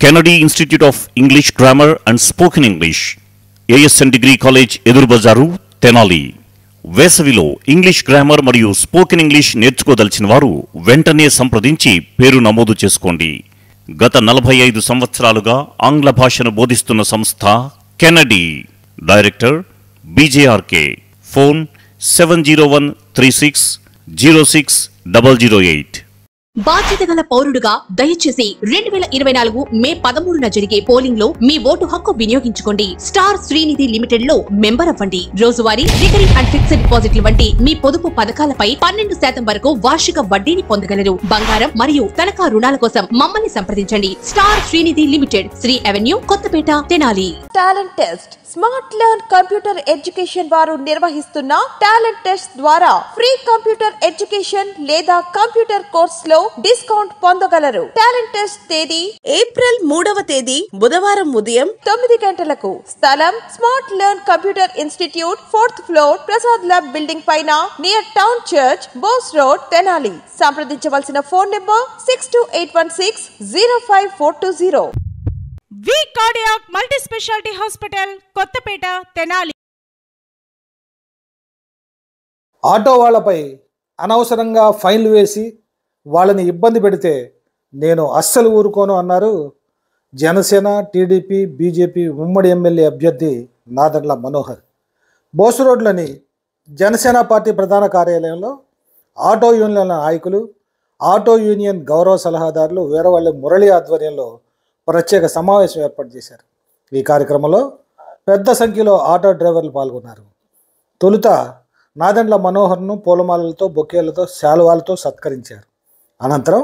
Kennedy institute of English grammar and spoken English ASN degree college Edurubazar Tenali. వేసవిలో English grammar మరియు spoken English నేర్చుకోదలిచిన వారు వెంటనే సంప్రదించి పేరు నమోదు చేసుకోండి. గత 45 సంవత్సరాలుగా ఆంగ్ల భాషను బోధిస్తున్న సంస్థ కెనడీ. Director BJRK. ఫోన్ 7013606008. బాధ్యత గల పౌరుడుగా దయచేసి 2024 మే 13న జరిగే పోలింగ్ లో మీ ఓటు హక్కు వినియోగించుకోండి. స్టార్ శ్రీనిధి లిమిటెడ్ లో మెంబర్ అవ్వండి. రోజువారీ రికరింగ్ అండ్ ఫిక్స్డ్ డిపాజిట్లు వంటి మీ పొదుపు పథకాలపై 12% వరకు వార్షిక వడ్డీని పొందగలరు. బంగారం మరియు తనఖా రుణాల కోసం మమ్మల్ని సంప్రదించండి. Star Srinidhi limited, Sri avenue, Kothapeta, Tenali. Talent test smart learn computer education వారు నిర్వహిస్తున్న టాలెంట్ టెస్ట్ ద్వారా ఫ్రీ కంప్యూటర్ ఎడ్యుకేషన్ లేదా కంప్యూటర్ కోర్స్ లో డిస్కౌంట్ పొందగలరు. టాలెంట్ టెస్ట్ తేదీ ఏప్రిల్ 3వ తేదీ బుధవారం ఉదయం 9 గంటలకు. స్థలం smart learn computer institute, 4th floor, Prasad lab building పైన, near town church, Bose road, Tenali. సంప్రదించవలసిన phone number 6281605420. V cardiac multi speciality hospital, Kothapeta, Tenali. Auto వాళ్ళపై అనవసరంగా ఫైన్లు వేసి వాళ్ళని ఇబ్బంది పెడితే నేను అస్సలు ఊరుకోను అన్నారు జనసేన, టీడీపీ, బీజేపీ ఉమ్మడి ఎమ్మెల్యే అభ్యర్థి నాదెండ్ల మనోహర్. బోసు రోడ్లోని జనసేన పార్టీ ప్రధాన కార్యాలయంలో ఆటో యూనియన్ల నాయకులు, ఆటో యూనియన్ గౌరవ సలహాదారులు వీరవల్లి మురళి ఆధ్వర్యంలో ప్రత్యేక సమావేశం ఏర్పాటు చేశారు. ఈ కార్యక్రమంలో పెద్ద సంఖ్యలో ఆటో డ్రైవర్లు పాల్గొన్నారు. తొలుత నాదెండ్ల మనోహర్ను పూలమాలలతో, బొకేలతో, శాలువాలతో సత్కరించారు. అనంతరం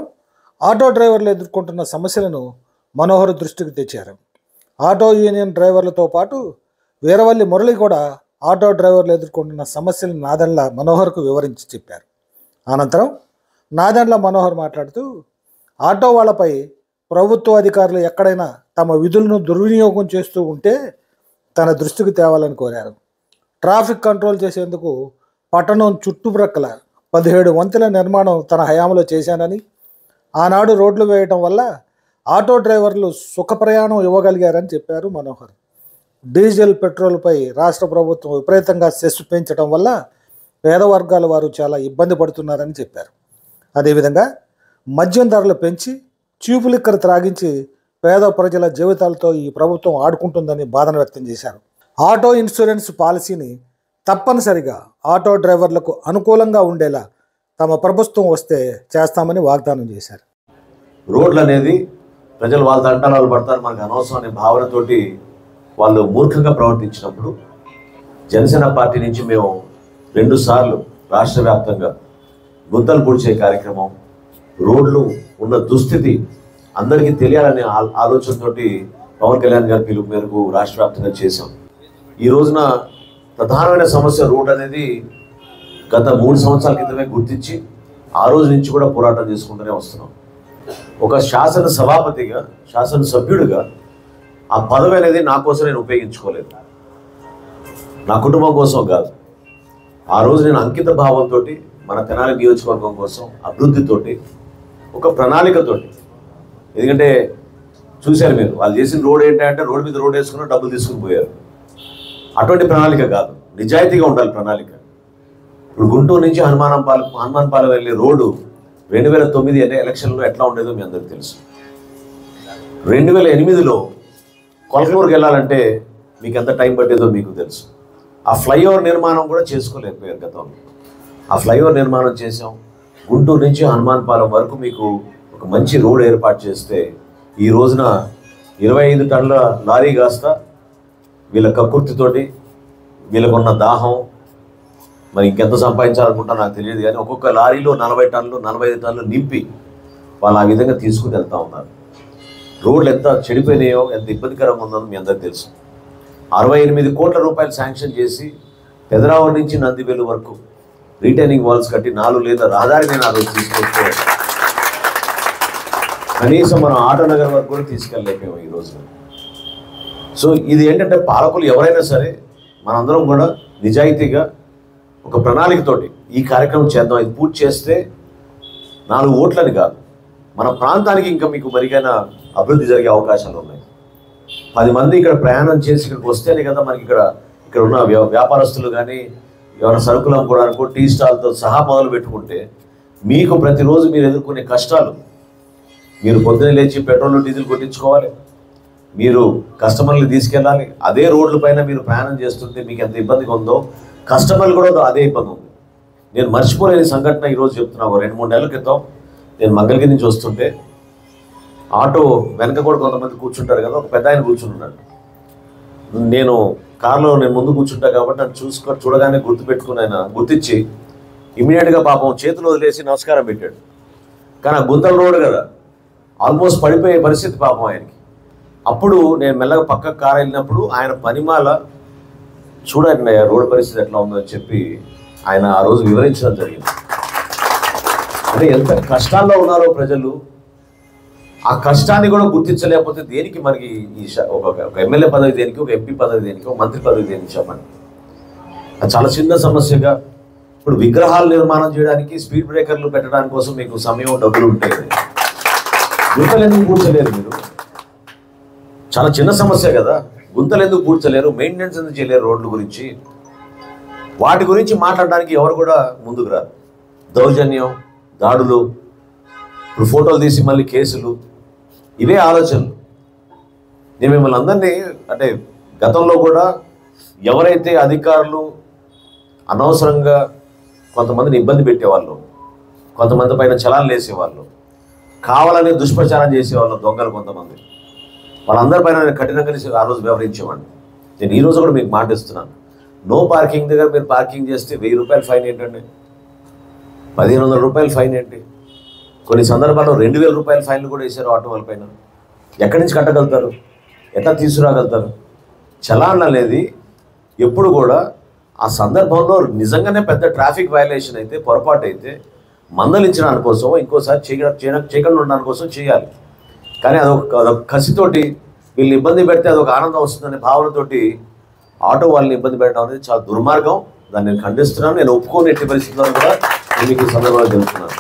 ఆటో డ్రైవర్లు ఎదుర్కొంటున్న సమస్యలను మనోహర్ దృష్టికి తెచ్చారు. ఆటో యూనియన్ డ్రైవర్లతో పాటు వీరవల్లి మురళి కూడా ఆటో డ్రైవర్లు ఎదుర్కొంటున్న సమస్యలను నాదెండ్ల మనోహర్కు వివరించి చెప్పారు. అనంతరం నాదెండ్ల మనోహర్ మాట్లాడుతూ ఆటో వాళ్ళపై ప్రభుత్వ అధికారులు ఎక్కడైనా తమ విధులను దుర్వినియోగం చేస్తూ ఉంటే తన దృష్టికి తేవాలని కోరారు. ట్రాఫిక్ కంట్రోల్ చేసేందుకు పట్టణం చుట్టుప్రక్కల 17 వంతుల నిర్మాణం తన హయాంలో చేశానని, ఆనాడు రోడ్లు వేయటం వల్ల ఆటో డ్రైవర్లు సుఖ ప్రయాణం ఇవ్వగలిగారని చెప్పారు మనోహర్. డీజిల్, పెట్రోల్పై రాష్ట్ర ప్రభుత్వం విపరీతంగా సెస్ పెంచడం వల్ల పేద వర్గాల వారు చాలా ఇబ్బంది పడుతున్నారని చెప్పారు. అదేవిధంగా మద్యం ధరలు పెంచి చీపు లిక్కర్ త్రాగించి పేద ప్రజల జీవితాలతో ఈ ప్రభుత్వం ఆడుకుంటుందని బాధన వ్యక్తం చేశారు. ఆటో ఇన్సూరెన్స్ పాలసీని తప్పనిసరిగా ఆటో డ్రైవర్లకు అనుకూలంగా ఉండేలా తమ ప్రభుత్వం వస్తే చేస్తామని వాగ్దానం చేశారు. రోడ్లు అనేది ప్రజలు వాళ్ళ తంటాలు పడతారు, మనకు అనవసరం అనే భావనతోటి వాళ్ళు మూర్ఖంగా ప్రవర్తించినప్పుడు జనసేన పార్టీ నుంచి మేము 2 సార్లు రాష్ట్ర వ్యాప్తంగా గుంతలు పూడ్చే కార్యక్రమం, రోడ్లు ఉన్న దుస్థితి అందరికీ తెలియాలనే ఆలోచనతో పవన్ కళ్యాణ్ గారి పిలుపు మేరకు రాష్ట్ర వ్యాప్తంగా చేశాం. ఈ రోజున ప్రధానమైన సమస్య రోడ్ అనేది గత 3 సంవత్సరాల క్రితమే గుర్తించి ఆ రోజు నుంచి కూడా పోరాటం చేసుకుంటూనే వస్తున్నాం. ఒక శాసన సభాపతిగా, శాసనసభ్యుడిగా ఆ పదవి అనేది నా కోసం నేను ఉపయోగించుకోలేదు, నా కుటుంబం కోసం కాదు. ఆ రోజు నేను అంకిత భావంతో మన తెనాలి నియోజకవర్గం కోసం అభివృద్ధితోటి, ఒక ప్రణాళికతోటి, ఎందుకంటే చూశారు మీరు వాళ్ళు చేసిన రోడ్ ఏంటంటే రోడ్ మీద రోడ్ వేసుకుని డబ్బులు తీసుకుని పోయారు. అటువంటి ప్రణాళిక కాదు, నిజాయితీగా ఉండాలి ప్రణాళిక. ఇప్పుడు గుంటూరు నుంచి హనుమాన్పాలెం వెళ్ళే రోడ్డు 2009 ఎలక్షన్లో ఎట్లా ఉండేదో మీ అందరికీ తెలుసు. 2008లో కొలకనూరుకి వెళ్ళాలంటే మీకు ఎంత టైం పట్టేదో మీకు తెలుసు. ఆ ఫ్లైఓవర్ నిర్మాణం కూడా చేసుకోలేకపోయారు గతంలో. ఆ ఫ్లైఓవర్ నిర్మాణం చేసాం. గుంటూరు నుంచి హనుమాన్పాలెం వరకు మీకు ఒక మంచి రోడ్ ఏర్పాటు చేస్తే ఈ రోజున 25 టన్నుల లారీ కాస్త వీళ్ళ కక్కుర్తితోటి, వీళ్ళకున్న దాహం, మరి ఇంకెంత సంపాదించాలనుకుంటా నాకు తెలియదు, కానీ ఒక్కొక్క లారీలో 40 టన్నులు 45 టన్నులు నింపి వాళ్ళు ఆ విధంగా తీసుకుని వెళ్తూ ఉన్నారు. రోడ్లు ఎంత చెడిపోయినాయో, ఎంత ఇబ్బందికరంగా ఉందో మీ అందరికీ తెలుసు. 68 కోట్ల రూపాయలు శాంక్షన్ చేసి పెదరావూరు నుంచి నందివేలు వరకు రీటైనింగ్ వాల్స్ కట్టి 4 లేదా రహదారిని నా రోజు తీసుకొస్తే కనీసం మనం ఆటోనగర్ వరకు కూడా తీసుకెళ్ళలేకపోయాం ఈ రోజున. సో ఇది ఏంటంటే పాలకులు ఎవరైనా సరే మనందరం కూడా నిజాయితీగా ఒక ప్రణాళికతోటి ఈ కార్యక్రమం చేద్దాం. ఇది పూర్తి చేస్తే 4 ఓట్లని కాదు, మన ప్రాంతానికి ఇంకా మీకు మెరుగైన అభివృద్ధి జరిగే అవకాశాలు ఉన్నాయి. 10 మంది ఇక్కడ ప్రయాణం చేసి ఇక్కడికి వస్తేనే కదా మనకి ఇక్కడ ఉన్న వ్యాపారస్తులు కానీ ఎవరైనా సరుకులు అమ్ముకోవడానికో టీ స్టాల్తో సహా మొదలు పెట్టుకుంటే మీకు ప్రతిరోజు మీరు ఎదుర్కొనే కష్టాలు, మీరు పొద్దున లేచి పెట్రోల్ డీజిల్ కొట్టించుకోవాలి, మీరు కస్టమర్లు తీసుకెళ్ళాలి, అదే రోడ్ల పైన మీరు ప్రయాణం చేస్తుంటే మీకు ఎంత ఇబ్బందిగా ఉందో కస్టమర్లు కూడా అదే ఇబ్బంది ఉంది. నేను మర్చిపోలేని సంఘటన ఈరోజు చెప్తున్నా. 2-3 నెలల క్రితం నేను మంగళగిరి నుంచి వస్తుంటే ఆటో వెనక కూడా కొంతమంది కూర్చుంటారు కదా, ఒక పెద్ద ఆయన కూర్చుంటున్నాడు. నేను కారులో ముందు కూర్చుంటా కాబట్టి నన్ను చూడగానే గుర్తుపెట్టుకుని ఆయన గుర్తించి ఇమీడియట్గా పాపం చేతులు వదిలేసి నమస్కారం పెట్టాడు. కానీ ఆ గుంతల రోడ్డు కదా, ఆల్మోస్ట్ పడిపోయే పరిస్థితి పాపం ఆయనకి. అప్పుడు నేను మెల్లగా పక్కకు కారు వెళ్ళినప్పుడు ఆయన పనిమాల చూడండి రోడ్డు పరిస్థితి ఎట్లా ఉందో అని చెప్పి ఆయన ఆ రోజు వివరించడం జరిగింది. అంటే ఎంత కష్టాల్లో ఉన్నారో ప్రజలు, ఆ కష్టాన్ని కూడా గుర్తించలేకపోతే దేనికి మనకి ఒక ఎమ్మెల్యే పదవి దేనికి, ఒక ఎంపీ పదవి దేనికి, ఒక మంత్రి పదవి దేనికి చెప్పండి. అది చాలా చిన్న సమస్యగా. ఇప్పుడు విగ్రహాలు నిర్మాణం చేయడానికి స్పీడ్ బ్రేకర్లు పెట్టడానికి కోసం మీకు సమయం డబ్బులు ఉంటాయి, గుంతలు ఎందుకు పూడ్చలేరు మీరు? చాలా చిన్న సమస్య కదా, గుంతలు ఎందుకు పూడ్చలేరు? మెయింటెనెన్స్ ఎందుకు చేయలేరు రోడ్ల గురించి? వాటి గురించి మాట్లాడడానికి ఎవరు కూడా ముందుకు రారు. దౌర్జన్యం, దాడులు, ఇప్పుడు ఫోటోలు తీసి మళ్ళీ కేసులు, ఇవే ఆలోచనలు. నేను మిమ్మల్ని అందరినీ అంటే గతంలో కూడా ఎవరైతే అధికారులు అనవసరంగా కొంతమందిని ఇబ్బంది పెట్టేవాళ్ళు, కొంతమంది పైన చలాన్లు వేసేవాళ్ళు, కావాలని దుష్ప్రచారం చేసేవాళ్ళు దొంగలు కొంతమంది, వాళ్ళందరి పైన నేను కఠినంగా ఆ రోజు వ్యవహరించేవాడిని. నేను ఈరోజు కూడా మీకు మాట ఇస్తున్నాను. నో పార్కింగ్ దగ్గర మీరు పార్కింగ్ చేస్తే 1000 రూపాయలు ఫైన్ ఏంటండి? 1500 రూపాయలు ఫైన్ ఏంటి? కొన్ని సందర్భాల్లో 2000 రూపాయల ఫైన్లు కూడా వేశారు ఆటో వాళ్ళ పైన. ఎక్కడి నుంచి కట్టగలుగుతారు? ఎట్లా తీసుకురాగలుగుతారు? చలాన్ అనేది ఎప్పుడు కూడా ఆ సందర్భంలో నిజంగానే పెద్ద ట్రాఫిక్ వయలేషన్ అయితే, పొరపాటు అయితే మందలించడానికి కోసం, ఇంకోసారి చేయకుండా ఉండడానికి కోసం చేయాలి. కానీ అదొక కసితోటి వీళ్ళని ఇబ్బంది పెడితే అదొక ఆనందం వస్తుందనే భావనతోటి ఆటో వాళ్ళని ఇబ్బంది పెట్టడం అనేది చాలా దుర్మార్గం. దాన్ని నేను ఖండిస్తున్నాను. నేను ఒప్పుకోని ఎట్టి పరిస్థితుల్లో కూడా మీకు ఈ సందర్భంగా తెలుస్తున్నాను.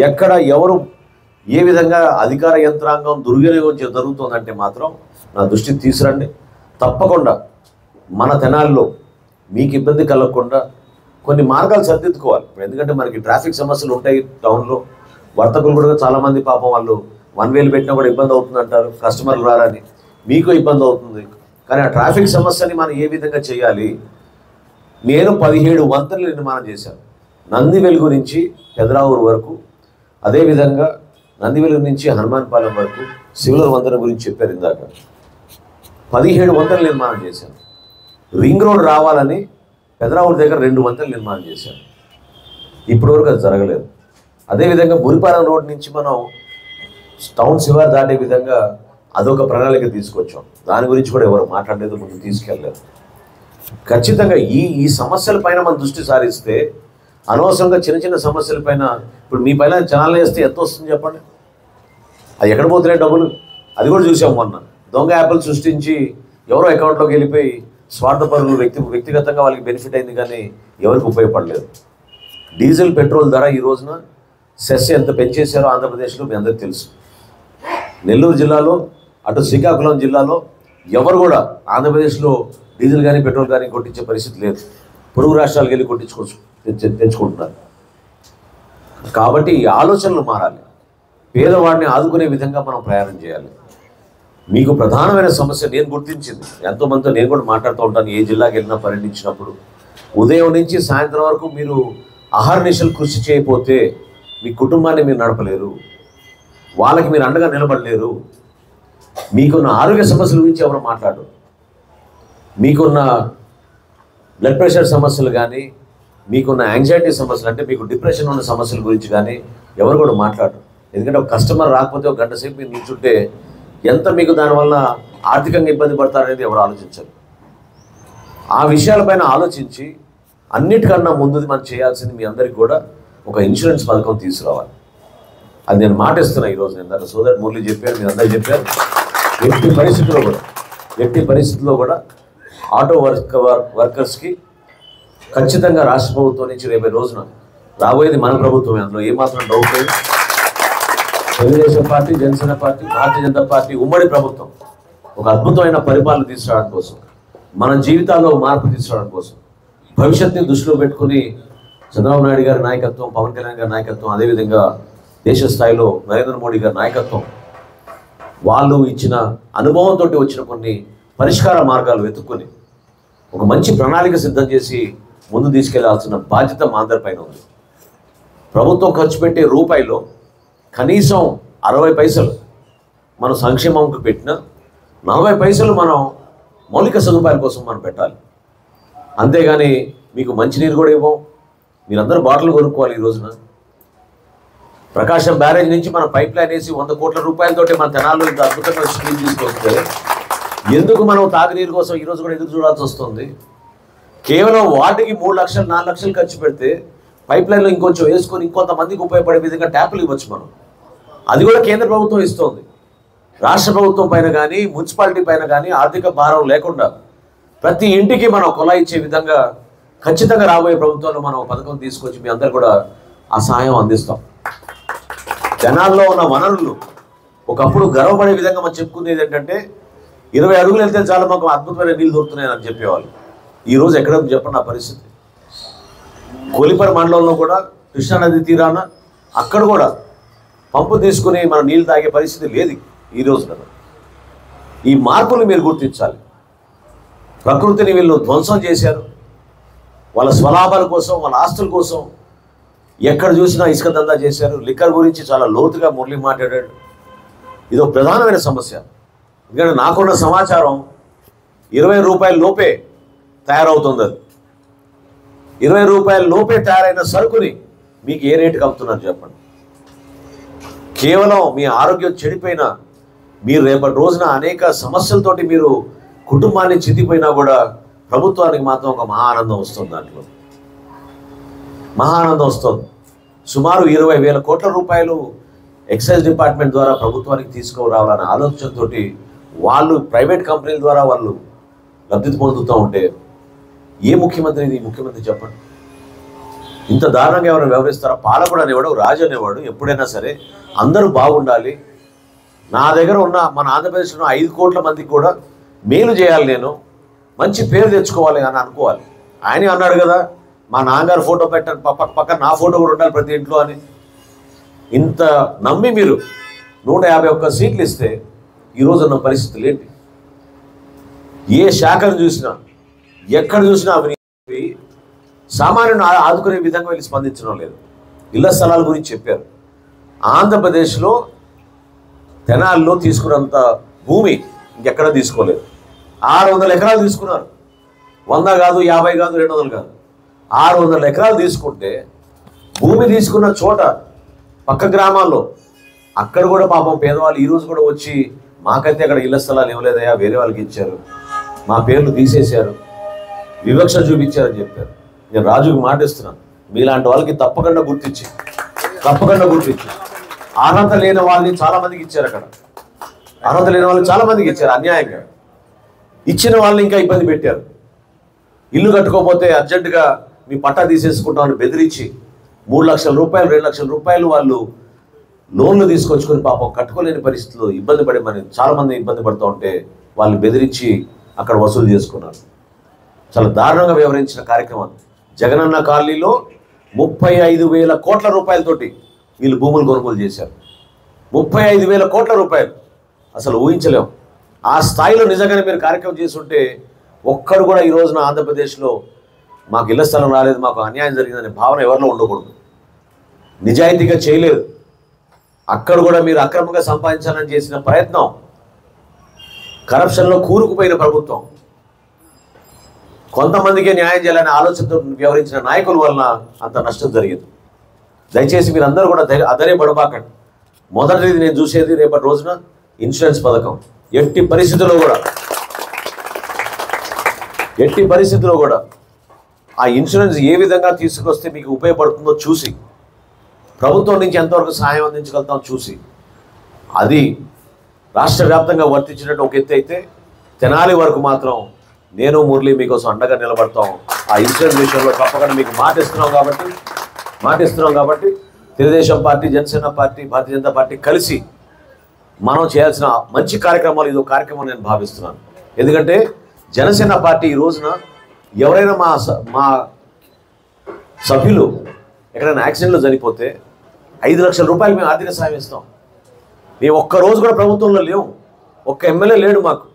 ఎక్కడ ఎవరు ఏ విధంగా అధికార యంత్రాంగం దుర్వినియోగం జరుగుతుందంటే మాత్రం నా దృష్టికి తీసుకురండి. తప్పకుండా మన తెనాలిలో మీకు ఇబ్బంది కలగకుండా కొన్ని మార్గాలు సర్దిద్దుకోవాలి. ఎందుకంటే మనకి ట్రాఫిక్ సమస్యలు ఉంటాయి టౌన్లో. వర్తకులు కూడా చాలామంది పాపం వాళ్ళు 1 వేలు పెట్టినా కూడా ఇబ్బంది అవుతుంది అంటారు, కస్టమర్లు రారని. మీకు ఇబ్బంది అవుతుంది. కానీ ఆ ట్రాఫిక్ సమస్యని మనం ఏ విధంగా చేయాలి? నేను 17 వంతెనలు నిర్మాణం చేశాను, నందివెలుగు నుంచి పెదరావూరు వరకు, అదేవిధంగా నందివెలుగు నుంచి హనుమాన్పాలెం వరకు. సివిలర్ వంతెన గురించి చెప్పారు ఇందాక. 17 వంతెనలు నిర్మాణం చేశాను. రింగ్ రోడ్ రావాలని పెదరావూరు దగ్గర 2 వంతెనలు నిర్మాణం చేశాను. ఇప్పటివరకు అది జరగలేదు. అదేవిధంగా బురిపాలెం రోడ్ నుంచి మనం టౌన్ శివారు దాటే విధంగా అదొక ప్రణాళిక తీసుకొచ్చాం. దాని గురించి కూడా ఎవరు మాట్లాడలేదు, ముందు తీసుకెళ్ళలేదు. ఖచ్చితంగా ఈ సమస్యల పైన మనం దృష్టి సారిస్తే అనవసరంగా చిన్న చిన్న సమస్యల పైన, ఇప్పుడు మీ పైన ఛానల్ వేస్తే ఎంత వస్తుంది చెప్పండి? అది ఎక్కడ పోతున్నాయి డబ్బులు? అది కూడా చూసాం మొన్న. దొంగ యాప్లు సృష్టించి ఎవరో అకౌంట్లోకి వెళ్ళిపోయి స్వార్థపరులు వ్యక్తిగతంగా వాళ్ళకి బెనిఫిట్ అయింది, కానీ ఎవరికి ఉపయోగపడలేదు. డీజిల్ పెట్రోల్ ధర ఈ రోజున సెస్ ఎంత పెంచేశారో ఆంధ్రప్రదేశ్లో మీ అందరికీ తెలుసు. నెల్లూరు జిల్లాలో, అటు శ్రీకాకుళం జిల్లాలో ఎవరు కూడా ఆంధ్రప్రదేశ్లో డీజిల్ కానీ పెట్రోల్ కానీ కొట్టించే పరిస్థితి లేదు. పొరుగు రాష్ట్రాలకు వెళ్ళి తెచ్చుకుంటున్నారు. కాబట్టి ఈ ఆలోచనలు మారాలి. పేదవాడిని ఆదుకునే విధంగా మనం ప్రయాణం చేయాలి. మీకు ప్రధానమైన సమస్య నేను గుర్తించింది, ఎంతోమందితో నేను కూడా మాట్లాడుతూ ఉంటాను. ఏ జిల్లాకి వెళ్ళినా పర్యటించినప్పుడు ఉదయం నుంచి సాయంత్రం వరకు మీరు అహర్నిశలు కృషి చేయకపోతే మీ కుటుంబాన్ని మీరు నడపలేరు, వాళ్ళకి మీరు అండగా నిలబడలేరు. మీకున్న ఆరోగ్య సమస్యల గురించి ఎవరు మాట్లాడరు. మీకున్న బ్లడ్ ప్రెషర్ సమస్యలు కానీ, మీకున్న యాంగ్జైటీ సమస్యలు, అంటే మీకు డిప్రెషన్ ఉన్న సమస్యల గురించి కానీ ఎవరు కూడా మాట్లాడరు. ఎందుకంటే ఒక కస్టమర్ రాకపోతే 1 గంట సేపు మీరు నిల్చుంటే ఎంత మీకు దానివల్ల ఆర్థికంగా ఇబ్బంది పడతారనేది ఎవరు ఆలోచించరు. ఆ విషయాలపైన ఆలోచించి అన్నిటికన్నా ముందు మనం చేయాల్సింది మీ అందరికీ కూడా ఒక ఇన్సూరెన్స్ పథకం తీసుకురావాలి. అది నేను మాట ఇస్తున్నా ఈరోజు. నేను సోదరు మురళి చెప్పారు, మీరు అందరూ చెప్పారు. ఎట్టి పరిస్థితుల్లో కూడా ఆటో వర్కర్స్కి ఖచ్చితంగా రాష్ట్ర ప్రభుత్వం నుంచి రేపటి రోజున రాబోయేది మన ప్రభుత్వమే, అందులో ఏమాత్రం డౌట్ లేదు. Telugu Desam party, Janasena party, Bharatiya Janata party ఉమ్మడి ప్రభుత్వం ఒక అద్భుతమైన పరిపాలన తీసుకురావడం కోసం, మన జీవితాల్లో మార్పు తీసుకురావడం కోసం, భవిష్యత్తుని దృష్టిలో పెట్టుకుని చంద్రబాబు నాయుడు గారి నాయకత్వం, పవన్ కళ్యాణ్ గారి నాయకత్వం, అదేవిధంగా దేశ స్థాయిలో నరేంద్ర మోడీ గారి నాయకత్వం, వాళ్ళు ఇచ్చిన అనుభవంతో వచ్చిన కొన్ని పరిష్కార మార్గాలు వెతుక్కొని ఒక మంచి ప్రణాళిక సిద్ధం చేసి ముందు తీసుకెళ్లాల్సిన బాధ్యత మా అందరిపైన ఉంది. ప్రభుత్వం ఖర్చు పెట్టే రూపాయిలో కనీసం 60 పైసలు మనం సంక్షేమంకు పెట్టినా 40 పైసలు మనం మౌలిక సదుపాయాల కోసం మనం పెట్టాలి. అంతేగాని మీకు మంచినీరు కూడా ఇవ్వం, మీరందరూ బాటిల్ కొనుక్కోవాలి. ఈ రోజున ప్రకాశం బ్యారేజ్ నుంచి మనం పైప్ లైన్ వేసి 100 కోట్ల రూపాయలతోటి మన తెనాల్లో ఇంత అద్భుతంగా స్కీమ్ తీసుకొస్తే ఎందుకు మనం తాగునీరు కోసం ఈరోజు కూడా ఎదురు చూడాల్సి వస్తుంది? కేవలం వాటికి 3 లక్షలు 4 లక్షలు ఖర్చు పెడితే పైప్ లైన్లో ఇంకొంచెం వేసుకొని ఇంకొంతమందికి ఉపయోగపడే విధంగా ట్యాపులు ఇవ్వచ్చు మనం. అది కూడా కేంద్ర ప్రభుత్వం ఇస్తుంది. రాష్ట్ర ప్రభుత్వం పైన కానీ మున్సిపాలిటీ పైన కానీ ఆర్థిక భారం లేకుండా ప్రతి ఇంటికి మనం కొలాయి ఇచ్చే విధంగా ఖచ్చితంగా రాబోయే ప్రభుత్వంలో మనం పథకం తీసుకొచ్చి మీ అందరు కూడా ఆ సహాయం అందిస్తాం. జనాల్లో ఉన్న వనరులు ఒకప్పుడు గర్వపడే విధంగా మనం చెప్పుకునేది ఏంటంటే 20 అడుగులు వెళ్తే చాలా మాకు అద్భుతమైన నీళ్ళు దొరుకుతున్నాయని అని చెప్పేవాళ్ళు. ఈరోజు ఎక్కడ చెప్పండి ఆ పరిస్థితి. కొలిపర్ మండలంలో కూడా కృష్ణానది తీరాన అక్కడ కూడా పంపు తీసుకుని మనం నీళ్ళు తాగే పరిస్థితి లేదు ఈ రోజు కదా. ఈ మార్పులు మీరు గుర్తించాలి. ప్రకృతిని వీళ్ళు ధ్వంసం చేశారు వాళ్ళ స్వలాభాల కోసం, వాళ్ళ ఆస్తుల కోసం. ఎక్కడ చూసినా ఇసుక దందా చేశారు. లిక్కర్ గురించి చాలా లోతుగా మురళి మాట్లాడాడు. ఇది ఒక ప్రధానమైన సమస్య. ఎందుకంటే నాకున్న సమాచారం 20 రూపాయల లోపే తయారవుతుంది. అది 20 రూపాయల లోపే తయారైన సరుకుని మీకు ఏ రేటుకి అమ్ముతున్నారు చెప్పండి. కేవలం మీ ఆరోగ్యం చెడిపోయినా, మీరు రేపటి రోజున అనేక సమస్యలతోటి మీరు కుటుంబాన్ని చితిపోయినా కూడా ప్రభుత్వానికి మాత్రం ఒక మహా ఆనందం వస్తుంది. దాంట్లో మహా ఆనందం వస్తుంది. సుమారు 20,000 కోట్ల రూపాయలు ఎక్సైజ్ డిపార్ట్మెంట్ ద్వారా ప్రభుత్వానికి తీసుకురావాలనే ఆలోచనతో వాళ్ళు ప్రైవేట్ కంపెనీల ద్వారా వాళ్ళు లబ్ధి పొందుతూ ఉంటే ఏ ముఖ్యమంత్రి ఇది ముఖ్యమంత్రి చెప్పండి? ఇంత దారుణంగా ఎవరైనా వ్యవహరిస్తారా? పాలకుడు అనేవాడు, రాజు అనేవాడు ఎప్పుడైనా సరే అందరూ బాగుండాలి, నా దగ్గర ఉన్న మన ఆంధ్రప్రదేశ్లో 5 కోట్ల మందికి కూడా మేలు చేయాలి, నేను మంచి పేరు తెచ్చుకోవాలి అని అనుకోవాలి. ఆయనే అన్నాడు కదా, మా నాన్నగారు ఫోటో పెట్టండి, పక్కన నా ఫోటో కూడా ఉండాలి ప్రతి ఇంట్లో అని. ఇంత నమ్మి మీరు 151 సీట్లు ఇస్తే ఈరోజు ఉన్న పరిస్థితులు ఏంటి? ఏ శాఖను చూసినా, ఎక్కడ చూసినా అవినీతి, సామాన్యుని ఆదుకునే విధంగా వీళ్ళు స్పందించడం లేదు. ఇళ్ల స్థలాల గురించి చెప్పారు. ఆంధ్రప్రదేశ్లో తెనాల్లో తీసుకున్నంత భూమి ఇంకెక్కడ తీసుకోలేదు. 600 ఎకరాలు తీసుకున్నారు. 100 కాదు, 50 కాదు, 200 కాదు, 600 ఎకరాలు తీసుకుంటే భూమి తీసుకున్న చోట పక్క గ్రామాల్లో అక్కడ కూడా పాపం పేదవాళ్ళు ఈరోజు కూడా వచ్చి మాకైతే అక్కడ ఇళ్ల స్థలాలు ఇవ్వలేదయా, వేరే వాళ్ళకి ఇచ్చారు, మా పేర్లు తీసేశారు, వివక్ష చూపించారని చెప్పారు. నేను రాజుకి మాటిస్తున్నాను, మీలాంటి వాళ్ళకి తప్పకుండా గుర్తించి అర్హత లేని వాళ్ళని చాలా మందికి ఇచ్చారు. అక్కడ అర్హత లేని వాళ్ళని చాలా మందికి ఇచ్చారు అన్యాయంగా. ఇచ్చిన వాళ్ళని ఇంకా ఇబ్బంది పెట్టారు. ఇల్లు కట్టుకోకపోతే అర్జెంటుగా మీ పట్టా తీసేసుకుంటామని బెదిరించి 3 లక్షల రూపాయలు 2 లక్షల రూపాయలు వాళ్ళు లోన్లు తీసుకొచ్చుకొని పాపం కట్టుకోలేని పరిస్థితుల్లో ఇబ్బంది పడేమని చాలామంది ఇబ్బంది పడుతూ ఉంటే వాళ్ళని బెదిరించి అక్కడ వసూలు చేసుకున్నారు. చాలా దారుణంగా వ్యవహరించిన కార్యక్రమం. జగనన్న కాలనీలో 35,000 కోట్ల రూపాయలతోటి వీళ్ళు భూములు కొనుగోలు చేశారు. 35,000 కోట్ల రూపాయలు అసలు ఊహించలేము. ఆ స్థాయిలో నిజంగానే మీరు కార్యక్రమం చేస్తుంటే ఒక్కడు కూడా ఈ రోజున ఆంధ్రప్రదేశ్లో మాకు ఇళ్ల స్థలం రాలేదు, మాకు అన్యాయం జరిగిందనే భావన ఎవరిలో ఉండకూడదు. నిజాయితీగా చేయలేదు. అక్కడ కూడా మీరు అక్రమంగా సంపాదించాలని చేసిన ప్రయత్నం, కరప్షన్లో కూరుకుపోయిన ప్రభుత్వం, కొంతమందికే న్యాయం చేయాలనే ఆలోచనతో వ్యవహరించిన నాయకుల వలన అంత నష్టం జరిగింది. దయచేసి మీరందరూ కూడా అదరే పడబాకండి. మొదటిది నేను చూసేది రేపటి రోజున ఇన్సూరెన్స్ పథకం. ఎట్టి పరిస్థితుల్లో కూడా ఆ ఇన్సూరెన్స్ ఏ విధంగా తీసుకొస్తే మీకు ఉపయోగపడుతుందో చూసి, ప్రభుత్వం నుంచి ఎంతవరకు సహాయం అందించగలుగుతాం చూసి, అది రాష్ట్ర వ్యాప్తంగా వర్తించినట్టు ఒక ఎత్తు అయితే, తెనాలి వరకు మాత్రం నేను మురళి మీకోసం అండగా నిలబడతాం. ఆ ఇన్సూరెన్స్ విషయంలో తప్పకుండా మీకు మాటిస్తున్నాం కాబట్టి Telugu Desam party, Janasena party, Bharatiya Janata party కలిసి మనం చేయాల్సిన మంచి కార్యక్రమాలు ఇదో కార్యక్రమం నేను భావిస్తున్నాను. ఎందుకంటే జనసేన పార్టీ ఈ రోజున ఎవరైనా మా సభ్యులు ఎక్కడైనా యాక్సిడెంట్లో చనిపోతే 5 లక్షల రూపాయలు మేము ఆర్థిక సాయం ఇస్తాం. మేము ఒక్కరోజు కూడా ప్రభుత్వంలో లేవు, ఒక్క ఎమ్మెల్యే లేడు మాకు.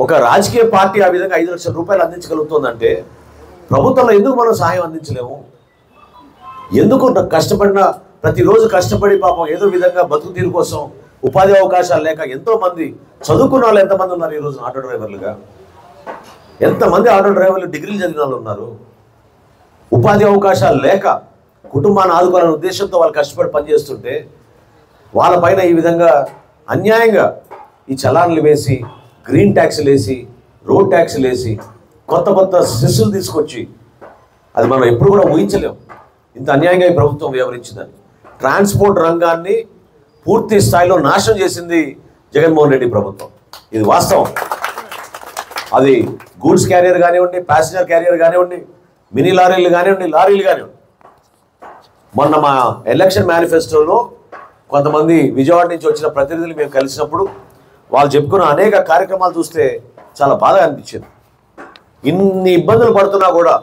ఒక రాజకీయ పార్టీ ఆ విధంగా 5 లక్షల రూపాయలు అందించగలుగుతుందంటే ప్రభుత్వంలో ఎందుకు మనం సహాయం అందించలేము? ఎందుకు కష్టపడిన ప్రతిరోజు కష్టపడి పాపం ఏదో విధంగా బతుకు తీరు కోసం ఉపాధి అవకాశాలు లేక ఎంతోమంది చదువుకున్న వాళ్ళు ఎంతమంది ఉన్నారు ఈ రోజున ఆటో డ్రైవర్లుగా? ఎంతమంది ఆటో డ్రైవర్లు డిగ్రీలు చదివిన వాళ్ళు ఉన్నారు? ఉపాధి అవకాశాలు లేక కుటుంబాన్ని ఆదుకోవాలనే ఉద్దేశంతో వాళ్ళు కష్టపడి పనిచేస్తుంటే వాళ్ళపైన ఈ విధంగా అన్యాయంగా ఈ చలాన్లు వేసి, గ్రీన్ ట్యాక్స్లు వేసి, రోడ్ ట్యాక్స్లు వేసి, కొత్త కొత్త సెస్సులు తీసుకొచ్చి అది మనం ఎప్పుడు కూడా ఊహించలేము ఇంత అన్యాయంగా ఈ ప్రభుత్వం వ్యవహరించిందని. ట్రాన్స్పోర్ట్ రంగాన్ని పూర్తి స్థాయిలో నాశనం చేసింది జగన్మోహన్ రెడ్డి ప్రభుత్వం. ఇది వాస్తవం. అది గూడ్స్ క్యారియర్ కానివ్వండి, ప్యాసింజర్ క్యారియర్ కానివ్వండి, మినీ లారీలు కానివ్వండి, లారీలు కానివ్వండి. మొన్న మా ఎలక్షన్ మేనిఫెస్టోలో కొంతమంది విజయవాడ నుంచి వచ్చిన ప్రతినిధులు మేము కలిసినప్పుడు వాళ్ళు చెప్పుకున్న అనేక కార్యక్రమాలు చూస్తే చాలా బాధగా అనిపించింది. ఇన్ని ఇబ్బందులు పడుతున్నా కూడా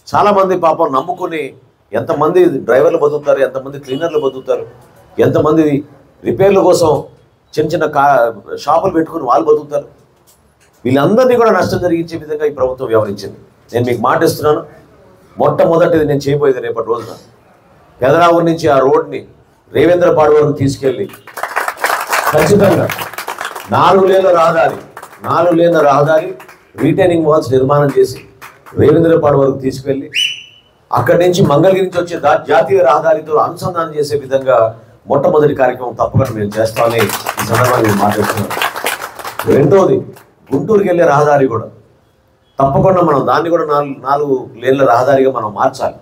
చాలామంది పాపం నమ్ముకుని ఎంతమంది డ్రైవర్లు బతుకుతారు, ఎంతమంది క్లీనర్లు బతుకుతారు, ఎంతమంది రిపేర్ల కోసం చిన్న చిన్న షాపులు పెట్టుకుని వాళ్ళు బతుకుతారు. వీళ్ళందరినీ కూడా నష్టం జరిగించే విధంగా ఈ ప్రభుత్వం వ్యవహరించింది. నేను మీకు మాట ఇస్తున్నాను, మొట్టమొదటిది నేను చేయబోయేది రేపటి రోజున పెదరావూరు నుంచి ఆ రోడ్ని రేవేంద్రపాడు వరకు తీసుకెళ్ళి ఖచ్చితంగా 4 లేన్ల రహదారి రీటైనింగ్ వాల్స్ నిర్మాణం చేసి రేవేంద్రపాడు వరకు తీసుకెళ్ళి అక్కడి నుంచి మంగళగిరి నుంచి వచ్చే జాతీయ రహదారితో అనుసంధానం చేసే విధంగా మొట్టమొదటి కార్యక్రమం తప్పకుండా మేము చేస్తామని ఈ సందర్భంగా నేను మాట్లాడుతున్నాను. రెండోది గుంటూరుకి వెళ్ళే రహదారి కూడా తప్పకుండా మనం దాన్ని కూడా 4 లేన్ల రహదారిగా మనం మార్చాలి.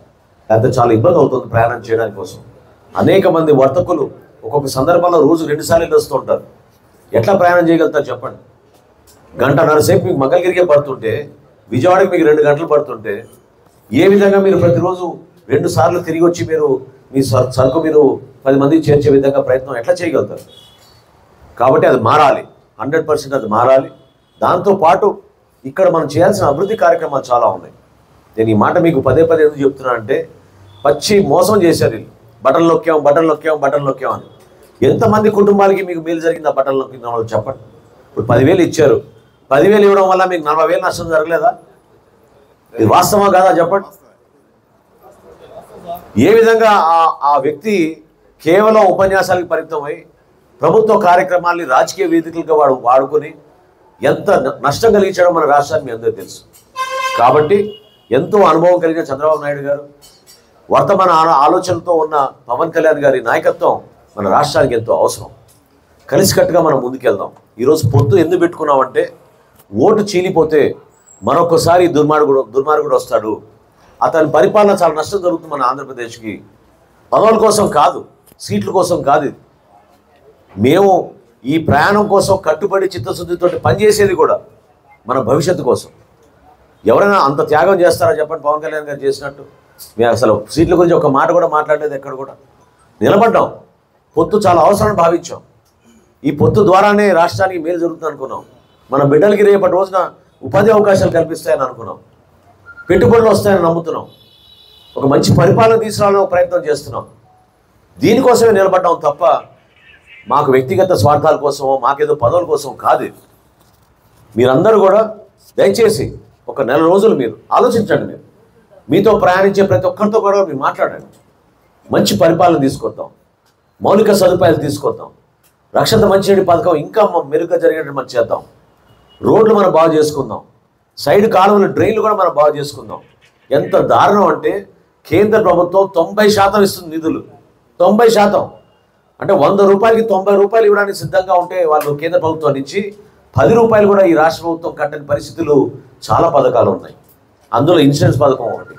లేకపోతే చాలా ఇబ్బంది అవుతుంది ప్రయాణం చేయడానికి కోసం. అనేక మంది వర్తకులు ఒక్కొక్క సందర్భంలో రోజు 2 సార్లు వెళ్ళొస్తూ ఉంటారు. ఎట్లా ప్రయాణం చేయగలుగుతారు చెప్పండి? 1.5 గంటల సేపు మీకు మంగళగిరికే పడుతుంటే, విజయవాడకి మీకు 2 గంటలు పడుతుంటే ఏ విధంగా మీరు ప్రతిరోజు 2 సార్లు తిరిగి వచ్చి మీరు మీ సరుకు మీరు 10 మందికి చేర్చే విధంగా ప్రయత్నం ఎట్లా చేయగలుగుతారు? కాబట్టి అది మారాలి, 100% అది మారాలి. దాంతోపాటు ఇక్కడ మనం చేయాల్సిన అభివృద్ధి కార్యక్రమాలు చాలా ఉన్నాయి. నేను ఈ మాట మీకు పదే ఎందుకు చెప్తున్నానంటే పచ్చి మోసం చేశారు వీళ్ళు. బటన్ నొక్కాం అని. ఎంతమంది కుటుంబాలకి మీకు మేలు జరిగింది ఆ బటన్ నొక్కిన వాళ్ళు చెప్పండి. ఇప్పుడు 10,000 ఇచ్చారు, 10,000 ఇవ్వడం వల్ల మీకు 40,000 నష్టం జరగలేదా? ఇది వాస్తవం కాదా చెప్పండి? ఏ విధంగా ఆ వ్యక్తి కేవలం ఉపన్యాసాలకు పరిమితమై ప్రభుత్వ కార్యక్రమాల్ని రాజకీయ వేదికలుగా వాడుకొని ఎంత నష్టం కలిగించడం మన రాష్ట్రానికి మీ అందరికీ తెలుసు. కాబట్టి ఎంతో అనుభవం కలిగిన చంద్రబాబు నాయుడు గారు, వర్తమాన ఆలోచనలతో ఉన్న పవన్ కళ్యాణ్ గారి నాయకత్వం మన రాష్ట్రానికి ఎంతో అవసరం. కలిసికట్టుగా మనం ముందుకెళ్దాం. ఈరోజు పొత్తు ఎందుకు పెట్టుకున్నామంటే ఓటు చీలిపోతే మరొకసారి దుర్మార్గుడు వస్తాడు, అతని పరిపాలన చాలా నష్టం జరుగుతుంది మన ఆంధ్రప్రదేశ్కి. పదవుల కోసం కాదు, సీట్ల కోసం కాదు. మేము ఈ ప్రయాణం కోసం కట్టుబడి చిత్తశుద్ధితో పనిచేసేది కూడా మన భవిష్యత్తు కోసం. ఎవరైనా అంత త్యాగం చేస్తారా చెప్పండి? పవన్ కళ్యాణ్ గారు చేసినట్టు మేము అసలు సీట్ల గురించి ఒక మాట కూడా మాట్లాడలేదు. ఎక్కడ కూడా నిలబడ్డాం. పొత్తు చాలా అవసరాన్ని భావించాం. ఈ పొత్తు ద్వారానే రాష్ట్రానికి మేలు జరుగుతుంది అనుకున్నాం. మన బిడ్డలకి రేపటి రోజున ఉపాధి అవకాశాలు కల్పిస్తాయని అనుకున్నాం. పెట్టుబడులు వస్తాయని నమ్ముతున్నాం. ఒక మంచి పరిపాలన తీసుకురావాలని ప్రయత్నం చేస్తున్నాం. దీనికోసమే నిలబడ్డాం తప్ప మాకు వ్యక్తిగత స్వార్థాల కోసమో మాకేదో పదవుల కోసం కాదు. మీరందరూ కూడా దయచేసి ఒక 4 రోజులు మీరు ఆలోచించండి. మీతో ప్రయాణించే ప్రతి ఒక్కరితో కూడా మీరు మాట్లాడండి. మంచి పరిపాలన తీసుకొద్దాం, మౌలిక సదుపాయాలు తీసుకొద్దాం, రక్షణ మంచినీటి పథకం ఇంకా మెరుగ్గా జరిగేటట్టు మనం చేద్దాం. రోడ్లు మనం బాగు చేసుకుందాం, సైడ్ కాలువలు డ్రైన్లు కూడా మనం బాగు చేసుకుందాం. ఎంత దారుణం అంటే కేంద్ర ప్రభుత్వం 90% ఇస్తుంది నిధులు. 90% అంటే 100 రూపాయలకి 90 రూపాయలు ఇవ్వడానికి సిద్ధంగా ఉంటే వాళ్ళు కేంద్ర ప్రభుత్వం నుంచి 10 రూపాయలు కూడా ఈ రాష్ట్ర ప్రభుత్వం కట్టని పరిస్థితులు చాలా పథకాలు ఉన్నాయి. అందులో ఇన్సూరెన్స్ పథకం ఒకటి.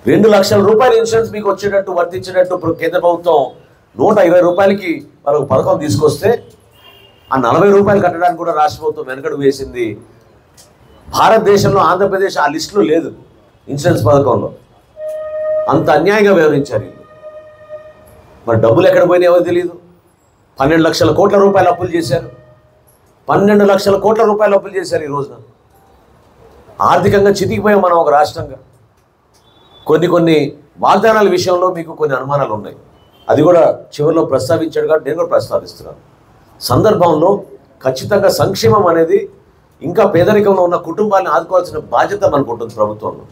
2 లక్షల రూపాయల ఇన్సూరెన్స్ మీకు వచ్చేటట్టు వర్తించేటట్టు కేంద్ర ప్రభుత్వం 120 రూపాయలకి వాళ్ళకు పథకం తీసుకొస్తే ఆ 40 రూపాయలు కట్టడానికి కూడా రాష్ట్ర ప్రభుత్వం వెనకడుగు వేసింది. భారతదేశంలో ఆంధ్రప్రదేశ్ ఆ లిస్టులో లేదు ఇన్సూరెన్స్ పథకంలో. అంత అన్యాయంగా వ్యవహరించారు వీళ్ళు. మరి డబ్బులు ఎక్కడ పోయినా ఎవరు తెలియదు. 12 లక్షల కోట్ల రూపాయలు అప్పులు చేశారు. 12 లక్షల కోట్ల రూపాయలు అప్పులు చేశారు. ఈ రోజున ఆర్థికంగా చితికిపోయాం మనం ఒక రాష్ట్రంగా. కొన్ని వాగ్దానాల విషయంలో మీకు కొన్ని అనుమానాలు ఉన్నాయి. అది కూడా చివరిలో ప్రస్తావించాడు కాబట్టి నేను కూడా ప్రస్తావిస్తున్నాను. సందర్భంలో ఖచ్చితంగా సంక్షేమం అనేది ఇంకా పేదరికంలో ఉన్న కుటుంబాన్ని ఆదుకోవాల్సిన బాధ్యత మనకు ఉంటుంది ప్రభుత్వంలో.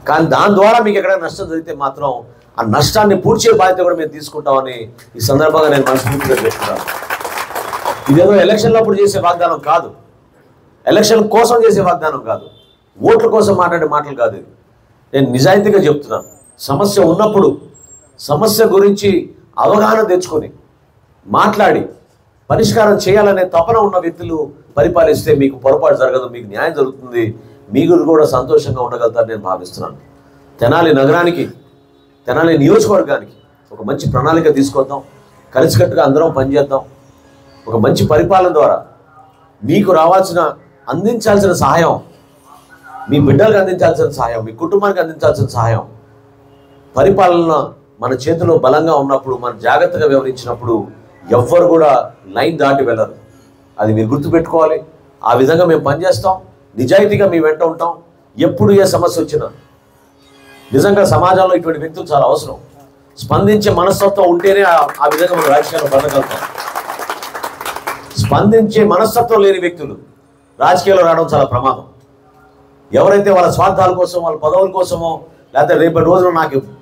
కానీ దాని ద్వారా మీకు ఎక్కడైనా నష్టం జరిగితే మాత్రం ఆ నష్టాన్ని పూడ్చే బాధ్యత కూడా మేము తీసుకుంటామని ఈ సందర్భంగా నేను మనస్ఫూర్తిగా చెప్తున్నాను. ఇదేదో ఎలక్షన్లప్పుడు చేసే వాగ్దానం కాదు, ఎలక్షన్ కోసం చేసే వాగ్దానం కాదు, ఓట్ల కోసం మాట్లాడే మాటలు కాదు. ఇది నేను నిజాయితీగా చెప్తున్నాను. సమస్య ఉన్నప్పుడు సమస్య గురించి అవగాహన తెచ్చుకొని మాట్లాడి పరిష్కారం చేయాలనే తపన ఉన్న వ్యక్తులు పరిపాలిస్తే మీకు పొరపాటు జరగదు, మీకు న్యాయం జరుగుతుంది, మీకు కూడా సంతోషంగా ఉండగలుగుతారని నేను భావిస్తున్నాను. తెనాలి నగరానికి, తెనాలి నియోజకవర్గానికి ఒక మంచి ప్రణాళిక తీసుకొద్దాం, కలిసికట్టుగా అందరం పనిచేద్దాం. ఒక మంచి పరిపాలన ద్వారా మీకు అందించాల్సిన సహాయం, మీ బిడ్డలకు అందించాల్సిన సహాయం, మీ కుటుంబానికి అందించాల్సిన సహాయం, పరిపాలన మన చేతిలో బలంగా ఉన్నప్పుడు, మనం జాగ్రత్తగా వ్యవహరించినప్పుడు ఎవ్వరు కూడా లైన్ దాటి వెళ్ళరు. అది మీరు గుర్తుపెట్టుకోవాలి. ఆ విధంగా మేము పనిచేస్తాం, నిజాయితీగా మీ వెంట ఉంటాం. ఎప్పుడు ఏ సమస్య వచ్చినా నిజంగా సమాజంలో ఇటువంటి వ్యక్తులు చాలా అవసరం. స్పందించే మనస్తత్వం ఉంటేనే ఆ విధంగా మనం రాజకీయాల్లో బతకగలుగుతాం. స్పందించే మనస్తత్వం లేని వ్యక్తులు రాజకీయాల్లో రావడం చాలా ప్రమాదం. ఎవరైతే వాళ్ళ స్వార్థాల కోసం, వాళ్ళ పదవుల కోసమో, లేకపోతే రేపటి రోజున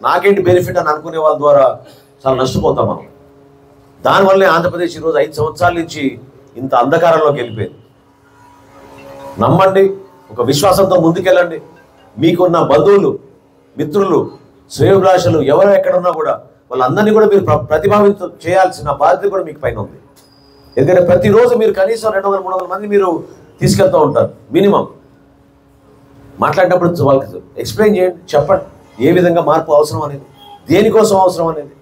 నాకేంటి బెనిఫిట్ అని అనుకునే వాళ్ళ ద్వారా చాలా నష్టపోతాం మనం. దానివల్లే ఆంధ్రప్రదేశ్ ఈరోజు 5 సంవత్సరాల నుంచి ఇంత అంధకారంలోకి వెళ్ళిపోయింది. నమ్మండి, ఒక విశ్వాసంతో ముందుకెళ్ళండి. మీకున్న బంధువులు, మిత్రులు, శ్రేయోభిలాషులు ఎవరు ఎక్కడున్నా కూడా వాళ్ళందరినీ కూడా మీరు ప్రతిభావితం చేయాల్సిన బాధ్యత కూడా మీకు పైన ఉంది. ఎందుకంటే ప్రతిరోజు మీరు కనీసం 200-300 మంది మీరు తీసుకెళ్తూ ఉంటారు మినిమం. మాట్లాడినప్పుడు వాళ్ళకి ఎక్స్ప్లెయిన్ చేయండి, చెప్పండి ఏ విధంగా మార్పు అవసరం అనేది, దేనికోసం అవసరం అనేది,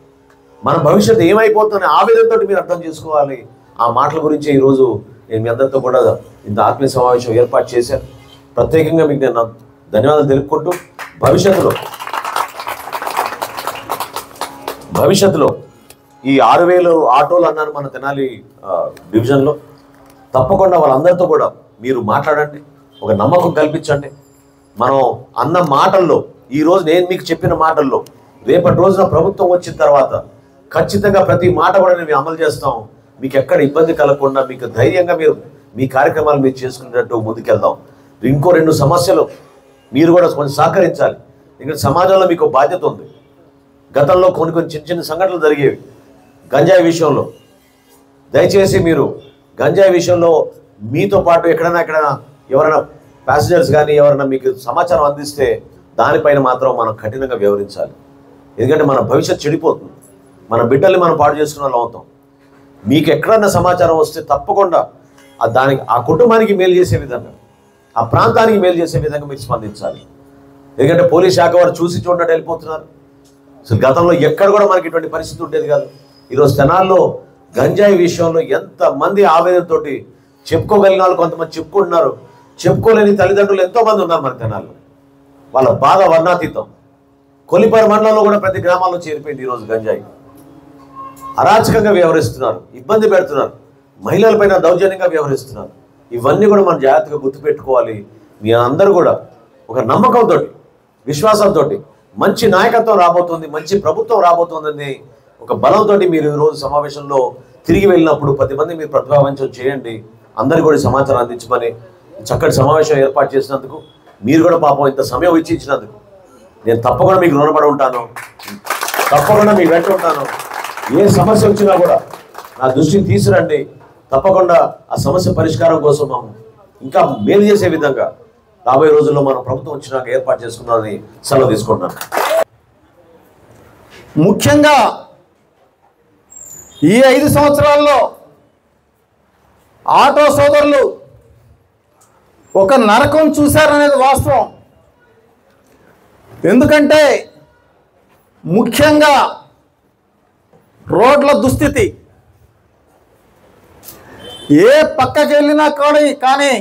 మన భవిష్యత్తు ఏమైపోతుందని ఆవేదనతో మీరు అర్థం చేసుకోవాలి. ఆ మాటల గురించి ఈరోజు నేను మీ అందరితో కూడా ఇంత ఆత్మీయ సమావేశం ఏర్పాటు చేశాను. ప్రత్యేకంగా మీకు నేను ధన్యవాదాలు తెలుపుకుంటూ భవిష్యత్తులో ఈ 6000 ఆటోలు అన్నాను మన తెనాలి డివిజన్లో. తప్పకుండా వాళ్ళందరితో కూడా మీరు మాట్లాడండి, ఒక నమ్మకం కల్పించండి. మనం అన్న మాటల్లో, ఈరోజు నేను మీకు చెప్పిన మాటల్లో రేపటి రోజున ప్రభుత్వం వచ్చిన తర్వాత ఖచ్చితంగా ప్రతి మాట కూడా మేము అమలు చేస్తాం. మీకు ఎక్కడ ఇబ్బంది కలగకుండా మీకు ధైర్యంగా మీరు మీ కార్యక్రమాలు మీరు చేసుకునేటట్టు ముందుకెళ్దాం. ఇంకో 2 సమస్యలు మీరు కూడా కొంచెం సహకరించాలి. ఇక్కడ సమాజంలో మీకు బాధ్యత ఉంది. గతంలో కొన్ని చిన్న సంఘటనలు జరిగేవి గంజాయి విషయంలో. దయచేసి మీరు గంజాయి విషయంలో మీతో పాటు ఎక్కడైనా ఎవరైనా ప్యాసింజర్స్ కానీ ఎవరైనా మీకు సమాచారం అందిస్తే దానిపైన మాత్రం మనం కఠినంగా వ్యవహరించాలి. ఎందుకంటే మన భవిష్యత్తు చెడిపోతుంది, మన బిడ్డల్ని మనం పాడు చేసుకున్న వాళ్ళు అవుతాం. మీకు ఎక్కడన్నా సమాచారం వస్తే తప్పకుండా ఆ కుటుంబానికి మేలు చేసే విధంగా, ఆ ప్రాంతానికి మేలు చేసే విధంగా మీరు స్పందించాలి. ఎందుకంటే పోలీస్ శాఖ వారు చూసి చూడనట్టు వెళ్ళిపోతున్నారు. అసలు గతంలో ఎక్కడ కూడా మనకి ఇటువంటి పరిస్థితి ఉండేది కాదు. ఈరోజు తెనాల్లో గంజాయి విషయంలో ఎంతమంది ఆవేదనతో చెప్పుకోగలిగిన వాళ్ళు కొంతమంది చెప్పుకుంటున్నారు, చెప్పుకోలేని తల్లిదండ్రులు ఎంతోమంది ఉన్నారు మన తెనాల్లో. వాళ్ళ బాధ వర్ణాతీతం. కొలిపారు మండలంలో కూడా ప్రతి గ్రామాల్లో చేరిపోయింది ఈరోజు గంజాయి. అరాచకంగా వ్యవహరిస్తున్నారు, ఇబ్బంది పెడుతున్నారు, మహిళలపైన దౌర్జన్యంగా వ్యవహరిస్తున్నారు. ఇవన్నీ కూడా మనం జాగ్రత్తగా గుర్తుపెట్టుకోవాలి. మీ అందరూ కూడా ఒక నమ్మకంతో, విశ్వాసంతో మంచి నాయకత్వం రాబోతుంది, మంచి ప్రభుత్వం రాబోతుందని ఒక బలంతో మీరు ఈరోజు సమావేశంలో తిరిగి వెళ్ళినప్పుడు 10 మంది మీరు ప్రతిభావంతం చేయండి. అందరికీ కూడా సమాచారం అందించమని చక్కటి సమావేశం ఏర్పాటు చేసినందుకు, మీరు కూడా పాపం ఇంత సమయం ఇచ్చినందుకు నేను తప్పకుండా మీకు రుణపడి ఉంటాను. తప్పకుండా మీకు వెంట ఉంటాను. ఏ సమస్య వచ్చినా కూడా నా దృష్టిని తీసుకురండి. తప్పకుండా ఆ సమస్య పరిష్కారం కోసం ఇంకా మేలు చేసే విధంగా రాబోయే రోజుల్లో మనం ప్రభుత్వం వచ్చినాక ఏర్పాటు చేసుకున్నామని సెలవు తీసుకుంటున్నాను. ముఖ్యంగా ఈ 5 సంవత్సరాల్లో ఆటో సోదరులు ఒక నరకం చూశారనేది వాస్తవం. ఎందుకంటే ముఖ్యంగా రోడ్ల దుస్థితి, ఏ పక్కకి వెళ్ళినా కానీ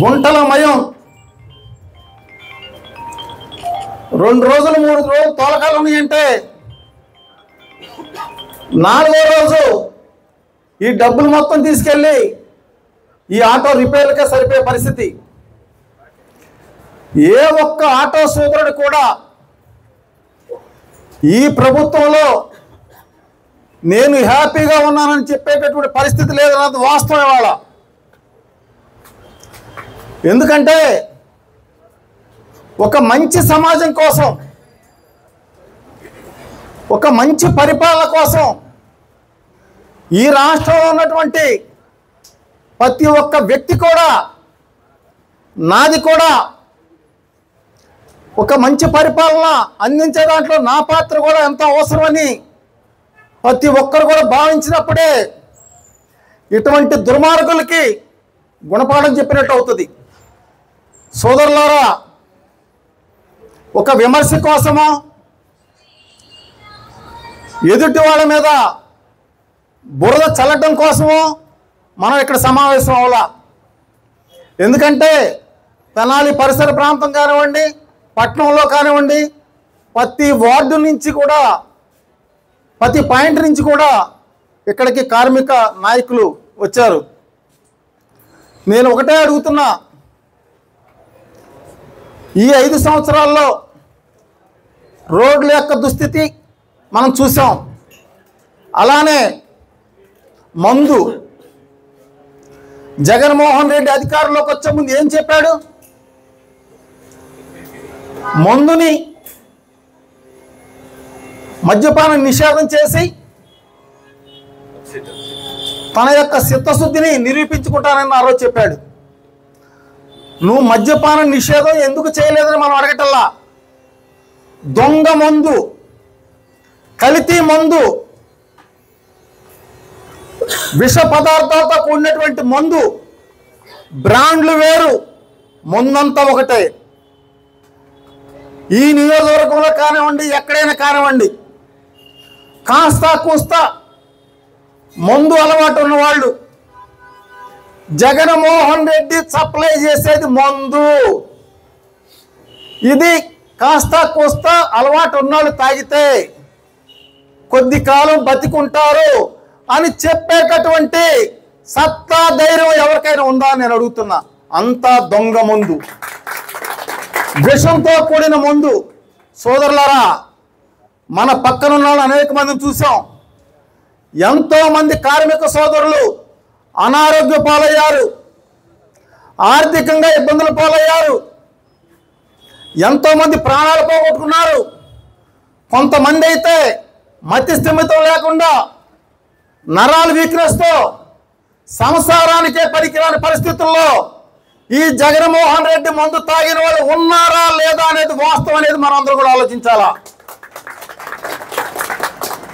గుంటల మయం, 2 రోజులు 3 రోజులు తోలకాలు ఉన్నాయంటే 4వ రోజు ఈ డబ్బులు మొత్తం తీసుకెళ్ళి ఈ ఆటో రిపేర్లకే సరిపోయే పరిస్థితి. ఏ ఒక్క ఆటో సోదరుడు కూడా ఈ ప్రభుత్వంలో నేను హ్యాపీగా ఉన్నానని చెప్పేటటువంటి పరిస్థితి లేదన్నది వాస్తవం ఇవాళ. ఎందుకంటే ఒక మంచి సమాజం కోసం, ఒక మంచి పరిపాలన కోసం ఈ రాష్ట్రంలో ఉన్నటువంటి ప్రతి ఒక్క వ్యక్తి కూడా, నాది కూడా ఒక మంచి పరిపాలన అందించే దాంట్లో నా పాత్ర కూడా ఎంతో అవసరమని ప్రతి ఒక్కరు కూడా భావించినప్పుడే ఇటువంటి దుర్మార్గులకి గుణపాఠం చెప్పినట్టు అవుతుంది. సోదరులారా, ఒక విమర్శ కోసమో ఎదుటి వాళ్ళ మీద బురద చల్లటం కోసమో మనం ఇక్కడ సమావేశం అవ్వాలా. ఎందుకంటే తెనాలి పరిసర ప్రాంతం కానివ్వండి, పట్టణంలో కానివ్వండి, ప్రతి వార్డు నుంచి కూడా, ప్రతి పాయింట్ నుంచి కూడా ఇక్కడికి కార్మిక నాయకులు వచ్చారు. నేను ఒకటే అడుగుతున్నా, ఈ 5 సంవత్సరాల్లో రోడ్ల యొక్క దుస్థితి మనం చూసాం. అలానే మందు, జగన్మోహన్ రెడ్డి అధికారంలోకి వచ్చే ముందు ఏం చెప్పాడు? మందుని మద్యపానం నిషేధం చేసి తన యొక్క చిత్తశుద్ధిని నిరూపించుకుంటానని ఆ రోజు చెప్పాడు. నువ్వు మద్యపానం నిషేధం ఎందుకు చేయలేదని మనం అడగటల్లా. దొంగ మందు, కల్తీ మందు, విష పదార్థాలతో కూడినటువంటి మందు, బ్రాండ్లు వేరు, మందంతా ఒకటే. ఈ నియోజకవర్గంలో కానివ్వండి, ఎక్కడైనా కానివ్వండి, కాస్త కూస్త మందు అలవాటు ఉన్నవాళ్ళు, జగన్మోహన్ రెడ్డి సప్లై చేసేది మందు. ఇది కాస్త కూస్త అలవాటు ఉన్నాళ్ళు తాగితే కొద్ది కాలం బతికుంటారు అని చెప్పేటటువంటి సత్తా ధైర్యం ఎవరికైనా ఉందా అని నేను అడుగుతున్నా. అంతా దొంగ మందు, విషంతో కూడిన మందు. సోదరులారా, మన పక్కనున్న వాళ్ళు అనేక మందిని చూసాం. ఎంతో మంది కార్మిక సోదరులు అనారోగ్య పాలయ్యారు, ఆర్థికంగా ఇబ్బందుల పాలయ్యారు, ఎంతోమంది ప్రాణాలు పోగొట్టుకున్నారు. కొంతమంది అయితే మతి స్థిమితం లేకుండా నరాలు వీక్నెస్తో సంసారానికే పనికిరాని పరిస్థితుల్లో ఈ జగన్మోహన్ రెడ్డి మందు తాగిన వాళ్ళు ఉన్నారా లేదా అనేది వాస్తవం అనేది మనం అందరూ కూడా ఆలోచించాలా.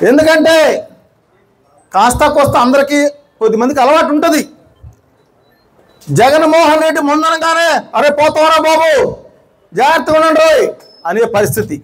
ఎందుకంటే కాస్త కోస్త అందరికీ కొద్దిమందికి అలవాటు ఉంటుంది. జగన్మోహన్ రెడ్డి ముందనగానే అరే పోతావరా బాబు, జాగ్రత్తగా ఉండండి అనే పరిస్థితి.